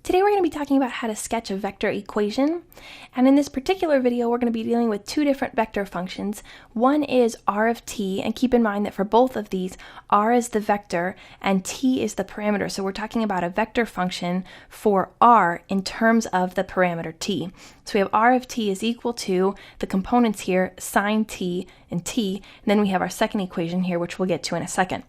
Today we're going to be talking about how to sketch a vector equation, and in this particular video we're going to be dealing with two different vector functions. One is r of t, and keep in mind that for both of these, r is the vector and t is the parameter, so we're talking about a vector function for r in terms of the parameter t. So we have r of t is equal to the components here, sine t and t, and then we have our second equation here, which we'll get to in a second.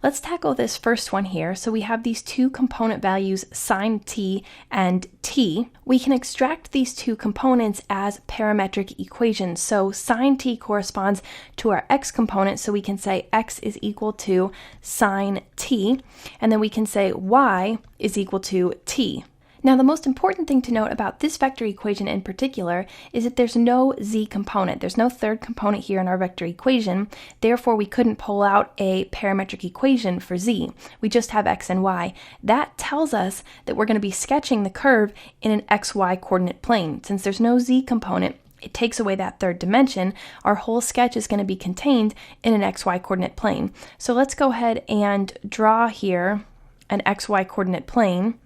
Let's tackle this first one here. So we have these two component values, sine t and t. We can extract these two components as parametric equations. So sine t corresponds to our x component, so we can say x is equal to sine t, and then we can say y is equal to t. Now, the most important thing to note about this vector equation in particular is that there's no z component. There's no third component here in our vector equation. Therefore, we couldn't pull out a parametric equation for z. We just have x and y. That tells us that we're going to be sketching the curve in an xy coordinate plane. Since there's no z component, it takes away that third dimension. Our whole sketch is going to be contained in an xy coordinate plane. So let's go ahead and draw here an xy coordinate plane.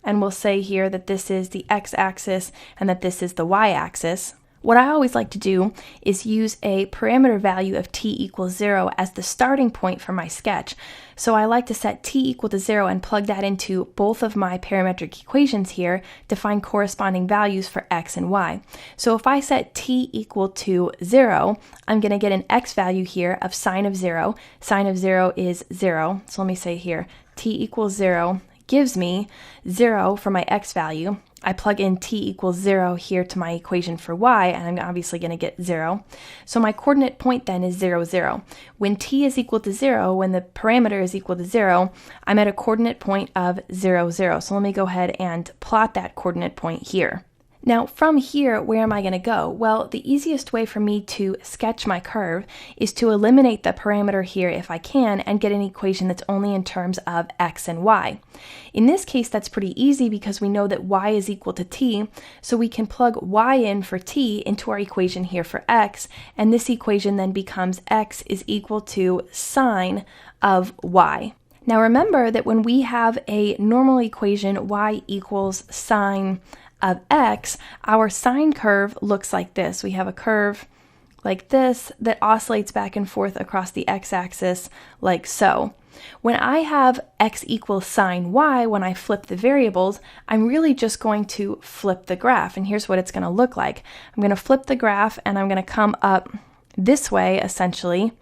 And we'll say here that this is the x-axis and that this is the y-axis. What I always like to do is use a parameter value of t equals 0 as the starting point for my sketch. So I like to set t equal to 0 and plug that into both of my parametric equations here to find corresponding values for x and y. So if I set t equal to 0, I'm going to get an x value here of sine of 0. Sine of 0 is 0. So let me say here, t equals 0. Gives me 0 for my x value. I plug in t equals 0 here to my equation for y, and I'm obviously going to get 0. So my coordinate point then is 0, 0. When t is equal to 0, when the parameter is equal to 0, I'm at a coordinate point of 0, 0. So let me go ahead and plot that coordinate point here. Now, from here, where am I going to go? Well, the easiest way for me to sketch my curve is to eliminate the parameter here if I can and get an equation that's only in terms of x and y. In this case, that's pretty easy because we know that y is equal to t, so we can plug y in for t into our equation here for x, and this equation then becomes x is equal to sine of y. Now remember that when we have a normal equation, y equals sine of x, our sine curve looks like this. We have a curve like this that oscillates back and forth across the x-axis like so. When I have x equals sine y, when I flip the variables, I'm really just going to flip the graph, and here's what it's going to look like. I'm going to flip the graph and I'm going to come up this way essentially,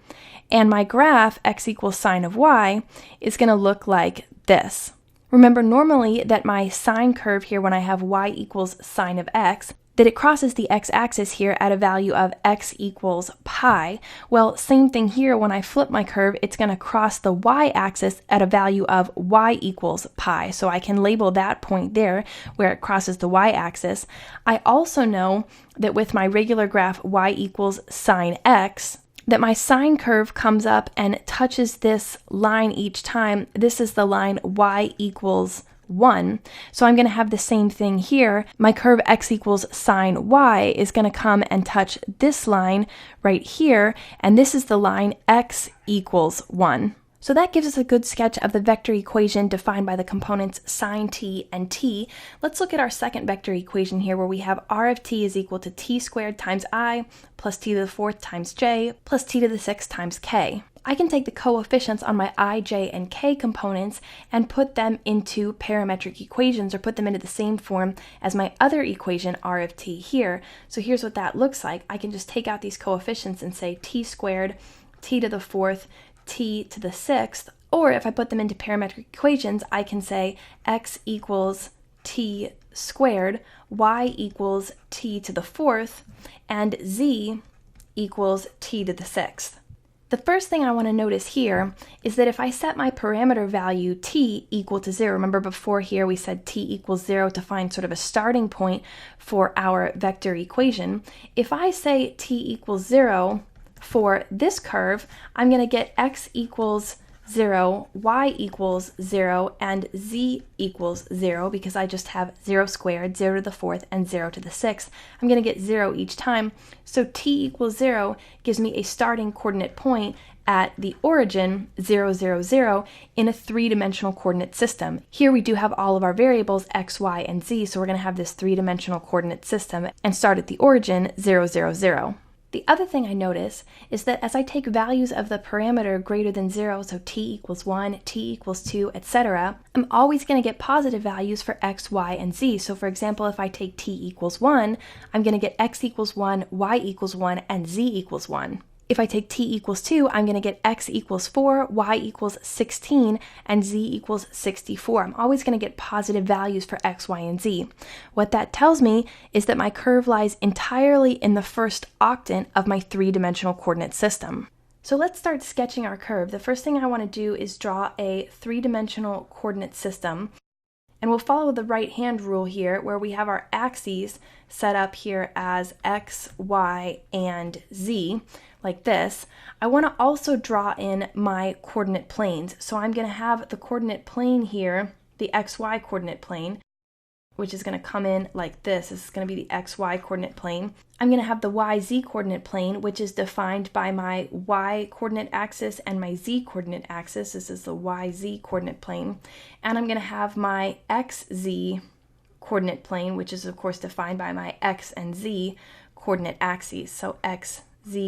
and my graph x equals sine of y is going to look like this. Remember normally that my sine curve here, when I have y equals sine of x, that it crosses the x-axis here at a value of x equals pi. Well, same thing here, when I flip my curve, it's going to cross the y-axis at a value of y equals pi. So I can label that point there where it crosses the y-axis. I also know that with my regular graph y equals sine x, that my sine curve comes up and touches this line each time. This is the line y equals 1. So I'm going to have the same thing here. My curve x equals sine y is going to come and touch this line right here, and this is the line x equals 1. So that gives us a good sketch of the vector equation defined by the components sine t and t. Let's look at our second vector equation here, where we have r of t is equal to t squared times I plus t to the fourth times j plus t to the sixth times k. I can take the coefficients on my I, j, and k components and put them into parametric equations, or put them into the same form as my other equation r of t here. So here's what that looks like. I can just take out these coefficients and say t squared, t to the fourth, t to the sixth, or if I put them into parametric equations, I can say x equals t squared, y equals t to the fourth, and z equals t to the sixth. The first thing I want to notice here is that if I set my parameter value t equal to 0, remember before here we said t equals 0 to find sort of a starting point for our vector equation. If I say t equals 0 for this curve, I'm going to get x equals 0, y equals 0, and z equals 0, because I just have 0 squared, 0 to the 4th, and 0 to the 6th. I'm going to get 0 each time, so t equals 0 gives me a starting coordinate point at the origin, 0, 0, 0, in a three-dimensional coordinate system. Here we do have all of our variables, x, y, and z, so we're going to have this three-dimensional coordinate system and start at the origin, 0, 0, 0. The other thing I notice is that as I take values of the parameter greater than 0, so t equals 1, t equals 2, etc., I'm always going to get positive values for x, y, and z. So for example, if I take t equals 1, I'm going to get x equals 1, y equals 1, and z equals 1. If I take t equals 2, I'm going to get x equals 4, y equals 16, and z equals 64. I'm always going to get positive values for x, y, and z. What that tells me is that my curve lies entirely in the first octant of my three-dimensional coordinate system. So let's start sketching our curve. The first thing I want to do is draw a three-dimensional coordinate system. And we'll follow the right-hand rule here, where we have our axes set up here as x, y, and z, like this. I want to also draw in my coordinate planes. So I'm going to have the coordinate plane here, the xy coordinate plane, which is going to come in like this. This is going to be the xy coordinate plane. I'm going to have the yz coordinate plane, which is defined by my y coordinate axis and my z coordinate axis. This is the yz coordinate plane. And I'm going to have my xz coordinate plane, which is of course defined by my x and z coordinate axes. So xz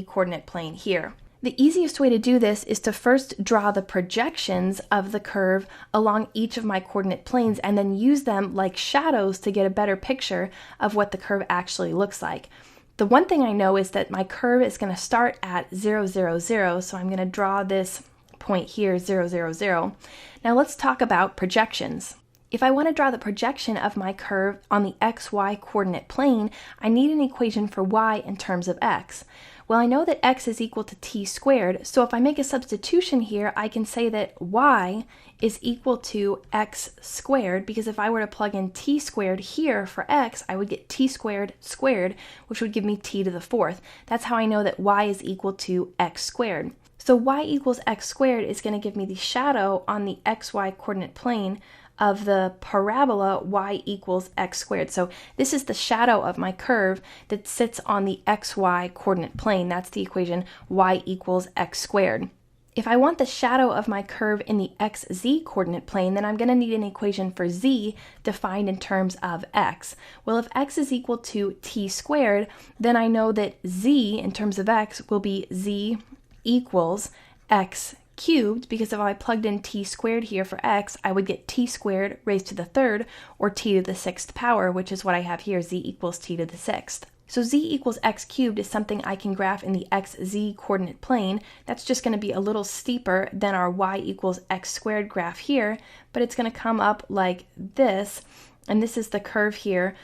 coordinate plane here. The easiest way to do this is to first draw the projections of the curve along each of my coordinate planes and then use them like shadows to get a better picture of what the curve actually looks like. The one thing I know is that my curve is going to start at 0, 0, 0, so I'm going to draw this point here, 0, 0, 0. Now let's talk about projections. If I want to draw the projection of my curve on the xy coordinate plane, I need an equation for y in terms of x. Well, I know that x is equal to t squared, so if I make a substitution here, I can say that y is equal to x squared, because if I were to plug in t squared here for x, I would get t squared squared, which would give me t to the 4th. That's how I know that y is equal to x squared. So y equals x squared is going to give me the shadow on the xy coordinate plane of the parabola y equals x squared. So this is the shadow of my curve that sits on the xy coordinate plane. That's the equation y equals x squared. If I want the shadow of my curve in the xz coordinate plane, then I'm going to need an equation for z defined in terms of x. Well, if x is equal to t squared, then I know that z in terms of x will be z equals x cubed, because if I plugged in t squared here for x, I would get t squared raised to the 3rd, or t to the 6th power, which is what I have here, z equals t to the 6th. So z equals x cubed is something I can graph in the xz coordinate plane. That's just going to be a little steeper than our y equals x squared graph here, but it's going to come up like this, and this is the curve here,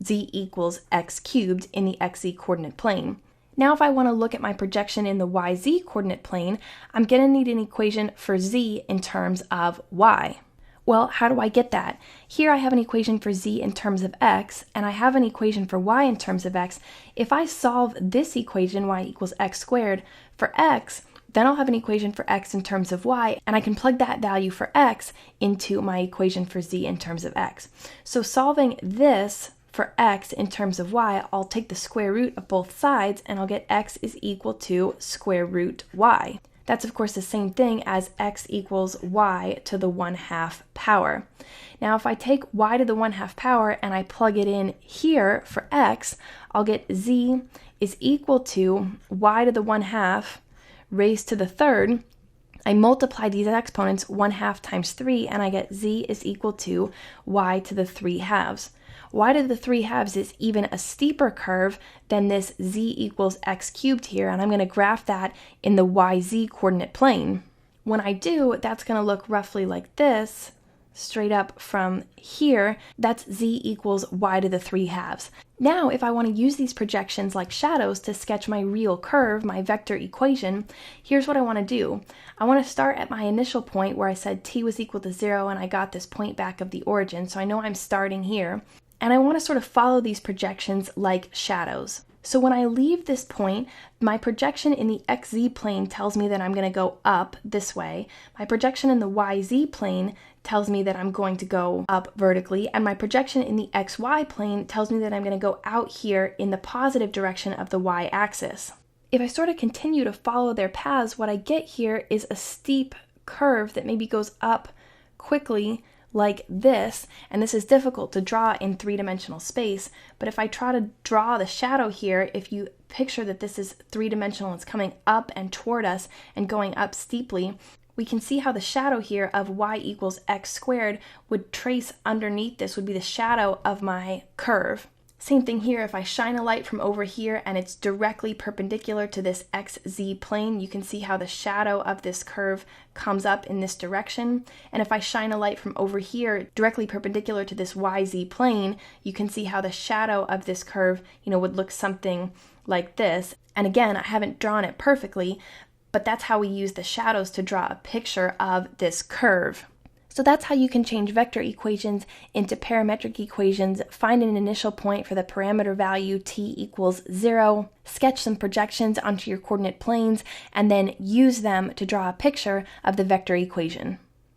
z equals x cubed in the xz coordinate plane. Now if I want to look at my projection in the yz coordinate plane, I'm going to need an equation for z in terms of y. Well, how do I get that? Here I have an equation for z in terms of x, and I have an equation for y in terms of x. If I solve this equation, y equals x squared, for x, then I'll have an equation for x in terms of y, and I can plug that value for x into my equation for z in terms of x. So solving this for x in terms of y, I'll take the square root of both sides and I'll get x is equal to square root y. That's of course the same thing as x equals y to the 1/2 power. Now if I take y to the 1/2 power and I plug it in here for x, I'll get z is equal to y to the 1/2 raised to the 3rd. I multiply these exponents 1/2 times 3 and I get z is equal to y to the 3/2. Y to the 3/2 is even a steeper curve than this z equals x cubed here, and I'm going to graph that in the yz coordinate plane. When I do, that's going to look roughly like this, straight up from here. That's z equals y to the 3/2. Now, if I want to use these projections like shadows to sketch my real curve, my vector equation, here's what I want to do. I want to start at my initial point where I said t was equal to 0 and I got this point back of the origin, so I know I'm starting here. And I want to sort of follow these projections like shadows. So when I leave this point, my projection in the xz plane tells me that I'm going to go up this way. My projection in the yz plane tells me that I'm going to go up vertically, and my projection in the xy plane tells me that I'm going to go out here in the positive direction of the y-axis. If I sort of continue to follow their paths, what I get here is a steep curve that maybe goes up quickly like this, and this is difficult to draw in three-dimensional space, but if I try to draw the shadow here, if you picture that this is three-dimensional, it's coming up and toward us and going up steeply, we can see how the shadow here of y equals x squared would trace underneath this, would be the shadow of my curve. Same thing here, if I shine a light from over here and it's directly perpendicular to this xz plane, you can see how the shadow of this curve comes up in this direction. And if I shine a light from over here directly perpendicular to this yz plane, you can see how the shadow of this curve, would look something like this. And again, I haven't drawn it perfectly, but that's how we use the shadows to draw a picture of this curve. So that's how you can change vector equations into parametric equations, find an initial point for the parameter value t equals 0, sketch some projections onto your coordinate planes, and then use them to draw a picture of the vector equation.